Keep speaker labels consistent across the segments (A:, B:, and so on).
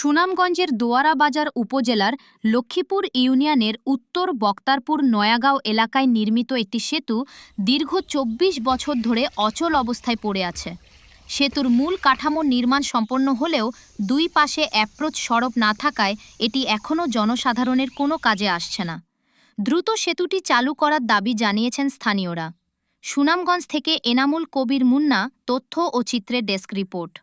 A: সুনামগঞ্জের দোয়ারা বাজার উপজেলার লক্ষ্মীপুর ইউনিয়নের উত্তর বক্তারপুর নয়াগাঁও এলাকায় নির্মিত একটি সেতু দীর্ঘ ২৪ বছর ধরে অচল অবস্থায় পড়ে আছে। সেতুর মূল কাঠামো নির্মাণ সম্পন্ন হলেও দুই পাশে অ্যাপ্রোচ সড়ক না থাকায় এটি এখনও জনসাধারণের কোনো কাজে আসছে না। দ্রুত সেতুটি চালু করার দাবি জানিয়েছেন স্থানীয়রা। সুনামগঞ্জ থেকে এনামুল কবির মুন্না, তথ্য ও চিত্রের ডেস্ক রিপোর্ট।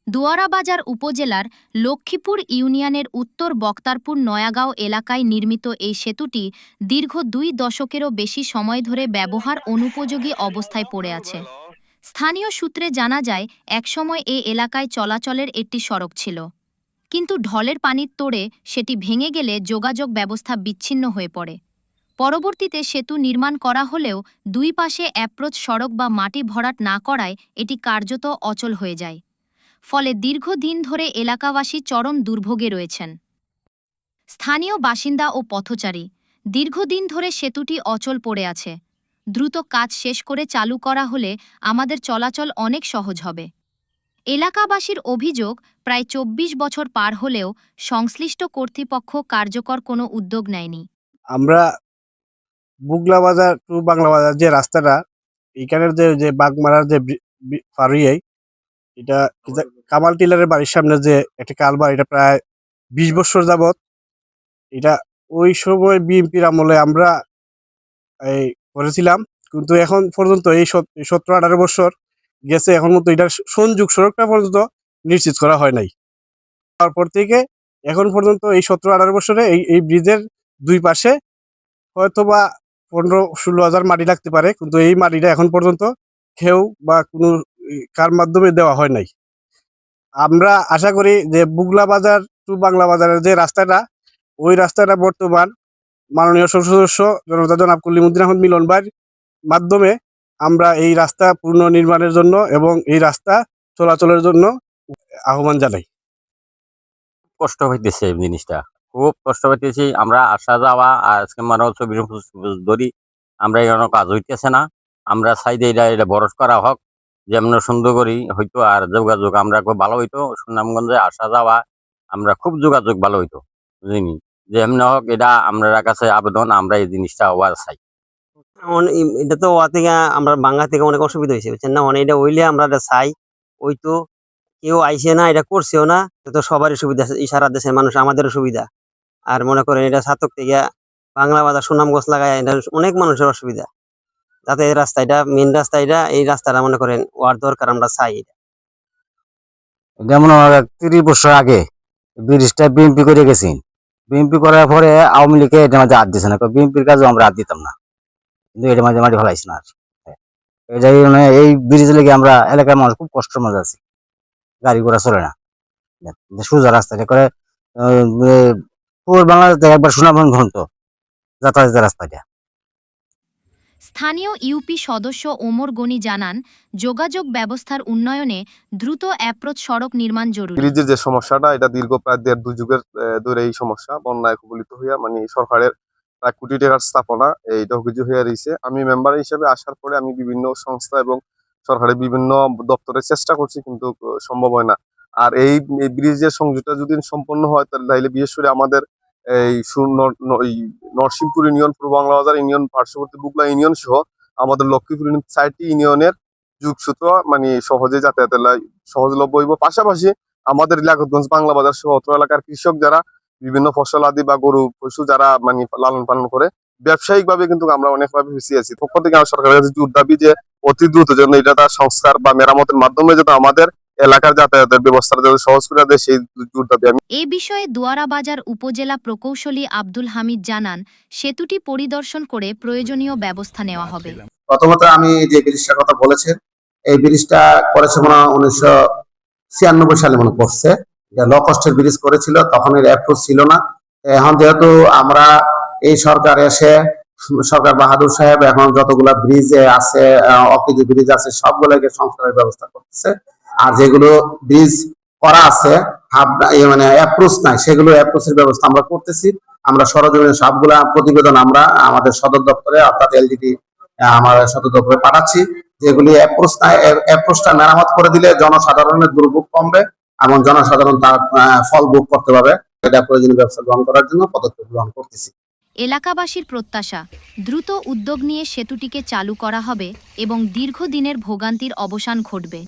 A: দোয়ারা বাজার উপজেলার লক্ষ্মীপুর ইউনিয়নের উত্তর বক্তারপুর নয়াগাঁও এলাকায় নির্মিত এই সেতুটি দীর্ঘ ২ দশকেরও বেশি সময় ধরে ব্যবহার অনুপযোগী অবস্থায় পড়ে আছে। স্থানীয় সূত্রে জানা যায়, একসময় এ এলাকায় চলাচলের একটি সড়ক ছিল, কিন্তু ঢলের পানির তোড়ে সেটি ভেঙে গেলে যোগাযোগ ব্যবস্থা বিচ্ছিন্ন হয়ে পড়ে। পরবর্তীতে সেতু নির্মাণ করা হলেও দুই পাশে অ্যাপ্রোচ সড়ক বা মাটি ভরাট না করায় এটি কার্যত অচল হয়ে যায়। ফলে দীর্ঘদিন ধরে এলাকাবাসী চরম দুর্ভোগে রয়েছেন। স্থানীয় বাসিন্দা ও পথচারী দীর্ঘদিন ধরে সেতুটি অচল পড়ে আছে। দ্রুত কাজ শেষ করে চালু করা হলে আমাদের চলাচল অনেক সহজ হবে। এলাকাবাসীর অভিযোগ, প্রায় ২৪ বছর পার হলেও সংশ্লিষ্ট কর্তৃপক্ষ কার্যকর কোনো উদ্যোগ নেয়নি।
B: আমরা বুগলা বাজার টু বাংলা বাজার যে রাস্তাটা, এখানের যে বাগমারার যে ফারুইয়াই, এটা কামাল টিলারের বাড়ির সামনে যে একটা কালবার, এটা প্রায় ২০ বছর যাবৎ। এটা ওই সময় বিএনপির আমলে আমরা এই করেছিলাম, কিন্তু এখন পর্যন্ত এই ১৭-১৮ বছর গেছে, এখন মতো এটার সংযোগ সড়কটা পর্যন্ত নিশ্চিত করা হয় নাই। তারপর থেকে এখন পর্যন্ত এই ১৭-১৮ বছরে এই ব্রিজের দুই পাশে হয়তোবা ১৫-১৬ হাজার মাটি লাগতে পারে, কিন্তু এই মাটিটা এখন পর্যন্ত কেউ বা কোনো কার মাধ্যমে দেওয়া হয় নাই। আমরা আশা করি যে বুগলা বাজার টু বাংলা বাজারের যে রাস্তাটা, ওই রাস্তাটা বর্তমান মাননীয় সংসদ সদস্য জনতা জনাব কলিমুদ্দিন আহমদ মিলন ভাইয়ের মাধ্যমে আমরা এই রাস্তা পুনর্নির্মাণের জন্য এবং এই রাস্তা চলাচলের জন্য আহ্বান জানাই।
C: কষ্ট হইতেছে জিনিসটা, খুব কষ্ট হইতেছি। আমরা আসা যাওয়া আজকে মানে ২৪ ধরি আমরা এখানে কাজ হইতেছে না। আমরা চাইতে এটা বরস করা হোক, যেমন সুন্দর করি হইতো, আর যোগাযোগ আমরা খুব ভালো হইতো। সুনামগঞ্জে আসা যাওয়া আমরা খুব যোগাযোগ ভালো হইতো, বুঝিনি যেমন হোক। এটা আমরা কাছে আবেদন, আমরা এই জিনিসটা হওয়ার চাই।
D: এটা তো ওয়া থেকে আমরা বাংলা থেকে অনেক অসুবিধা হয়েছে, বুঝছেন না। এটা হইলে আমরা চাই, ওই তো কেউ আইসে না, এটা করছেও না, তো সবারই সুবিধা, সারা দেশের মানুষ, আমাদেরও সুবিধা। আর মনে করেন এটা ছাতক থেকে বাংলা বাজার সুনামগঞ্জ লাগায়, এটা অনেক মানুষের অসুবিধা। যাতে এই রাস্তা, এটা মেন রাস্তা, এই রাস্তাটা মনে করেন ওয়ার দরকার, আমরা চাই।
E: যেমন ৩০ বছর আগে ব্রিজটা বিএনপি করে গেছি, বিএনপি করার পরে আওয়ামী লীগে এটার মাঝে হাত দিচ্ছে না, বিএনপির কাজও আমরা হাত দিতাম না, কিন্তু এটার মাঝে মাটি ফেলাইছি না। আর এটাই মানে এই ব্রিজ লেগে আমরা এলাকার মানুষ খুব কষ্টের মধ্যে আছি, গাড়ি ঘোড়া চলে না। সোজা রাস্তা করে পূর্ব বাংলাদেশ থেকে একবার সুনামগঞ্জ ঘন্ট যাতায়াতের রাস্তাটা।
A: স্থানীয় ইউপি সদস্য ওমর গনি জানান, যোগাযোগ ব্যবস্থার উন্নয়নে দ্রুত অ্যাপ্রোচ সড়ক নির্মাণ জরুরি।
F: ব্রিজের যে সমস্যাটা, এটা দীর্ঘ প্রায় ১.৫-২ যুগের ধরে এই সমস্যা বন্যায় কবলিত হইয়া, মানে সরকারের প্রায় কোটি টাকার স্থাপনা এইটা কিছু হয়ে রয়েছে। আমি মেম্বার হিসেবে আসার পরে আমি বিভিন্ন সংস্থা এবং সরকারের বিভিন্ন দপ্তরে চেষ্টা করছি, কিন্তু সম্ভব হয় না। আর এই ব্রিজের সংযোগটা যদি সম্পন্ন হয়, তাহলে বিশেষ করে আমাদের এই নরসিংপুর ইউনিয়ন, পূর্ব বাংলা বাজার ইউনিয়ন, পার্শ্ববর্তী বুগলা ইউনিয়ন সহ আমাদের লক্ষ্মীপুর ইউনিয়ন ৪টি ইউনিয়নের যুগসূত্র মানে সহজে যাতায়াতের সহজলভ্য হইব। পাশাপাশি আমাদের লিয়াকতগঞ্জ বাংলা বাজার সহ অত্র এলাকার কৃষক যারা বিভিন্ন ফসল আদি বা গরু পশু যারা মানে লালন পালন করে, ব্যবসায়িক ভাবে কিন্তু আমরা অনেকভাবে পিছিয়ে আছি। পক্ষ থেকে আমার সরকারের কাছে জোর দাবি যে অতি দ্রুত যেন এটা তার সংস্কার বা মেরামতের মাধ্যমে যাতে আমাদের এলাকার যাতায়াতের ব্যবস্থাটা যাতে সহজ করে দেয়, সেই জোর দাবি আমি।
A: এ বিষয়ে দোয়ারা বাজার উপজেলা প্রকৌশলী আব্দুল হামিদ জানান, সেতুটি পরিদর্শন করে প্রয়োজনীয় ব্যবস্থা নেওয়া হবে।
G: প্রথমত আমি যে ব্রিজটার কথা বলেছেন, এই ব্রিজটা করেছে মনে হয় ১৯৯৬ সালে মনে করছে, ল কস্টের ব্রিজ করেছিল, তখন এর অ্যাপ্রোচ ছিল না। এখন যেহেতু আমরা এই সরকার এসে, সরকার বাহাদুর সাহেব এখন যতগুলা ব্রিজ আছে, অকেজো ব্রিজ আছে, সবগুলোকে সংস্কারের ব্যবস্থা করতেছে। আর যেগুলো ব্রিজ করা আছে মানে অ্যাপ্রোচ নাই, সেগুলো অ্যাপ্রোচের ব্যবস্থা আমরা করতেছি। আমরা সরজমিনে সবগুলা প্রতিবেদন আমরা আমাদের সদর দপ্তরে, অর্থাৎ এলজিডি আমার সদর দপ্তরে পাঠাচ্ছি। যেগুলি অ্যাপ্রোচটা মেরামত করে দিলে জনসাধারণের দুর্ভোগ কমবে এবং জনসাধারণ তার ফল ভোগ করতে পারবে। এটা প্রয়োজনীয় ব্যবস্থা গ্রহণ করার জন্য পদক্ষেপ গ্রহণ করতেছি।
A: এলাকাবাসীর প্রত্যাশা, দ্রুত উদ্যোগ নিয়ে সেতুটিকে চালু করা হবে এবং দীর্ঘদিনের ভোগান্তির অবসান ঘটবে।